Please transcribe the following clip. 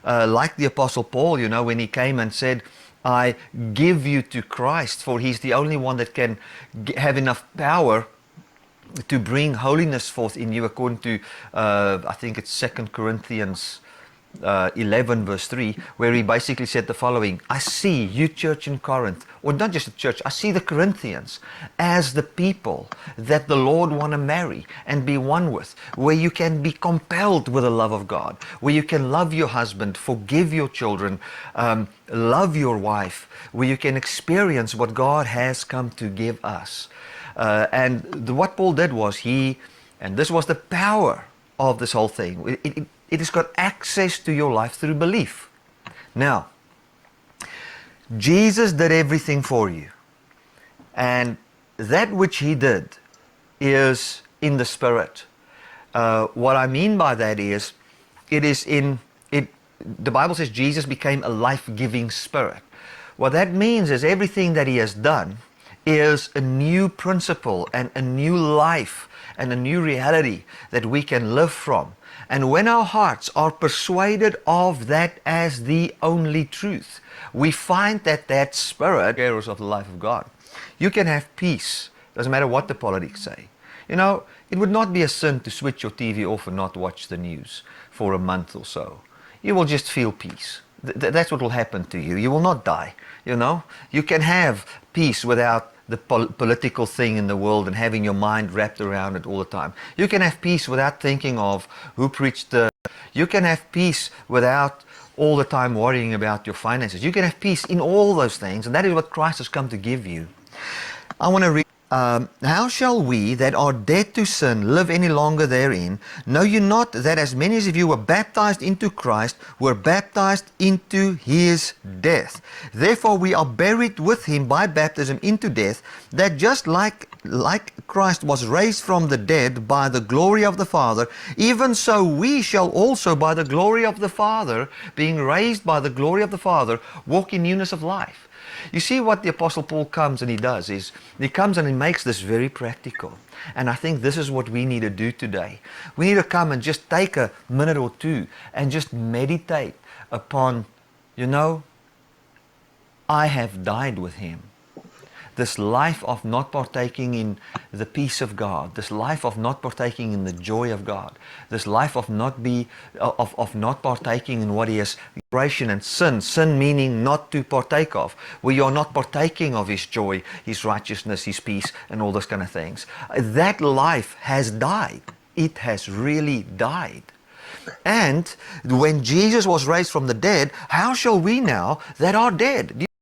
like the Apostle Paul, you know, when he came and said, I give you to Christ, for he's the only one that can have enough power to bring holiness forth in you, according to, I think it's 2 Corinthians 11 verse 3, where he basically said the following: I see you, church in Corinth, or not just the church, I see the Corinthians as the people that the Lord want to marry and be one with, where you can be compelled with the love of God, where you can love your husband, forgive your children, love your wife, where you can experience what God has come to give us. What Paul did was and this was the power of this whole thing. It has got access to your life through belief. Now, Jesus did everything for you. And that which he did is in the Spirit. What I mean by that is, the Bible says Jesus became a life-giving Spirit. What that means is everything that he has done is a new principle and a new life and a new reality that we can live from. And when our hearts are persuaded of that as the only truth, we find that Spirit is of the life of God. You can have peace. Doesn't matter what the politics say. You know, it would not be a sin to switch your TV off and not watch the news for a month or so. You will just feel peace. That's what will happen to you. You will not die. You know, you can have peace without the political thing in the world and having your mind wrapped around it all the time. You can have peace without thinking of who preached you can have peace without all the time worrying about your finances. You can have peace in all those things, and that is what Christ has come to give you. I want to read, how shall we that are dead to sin live any longer therein? Know you not that as many as of you were baptized into Christ were baptized into his death? Therefore we are buried with him by baptism into death, that just like Christ was raised from the dead by the glory of the Father, even so we shall also by the glory of the Father, being raised by the glory of the Father, walk in newness of life. You see what the Apostle Paul comes and he does is, he comes and he makes this very practical. And I think this is what we need to do today. We need to come and just take a minute or two and just meditate upon, you know, I have died with him. This life of not partaking in the peace of God, this life of not partaking in the joy of God, this life of not partaking in what he has, separation and sin meaning not to partake of, where you're not partaking of his joy, his righteousness, his peace, and all those kind of things. That life has died. It has really died. And when Jesus was raised from the dead, how shall we now that are dead?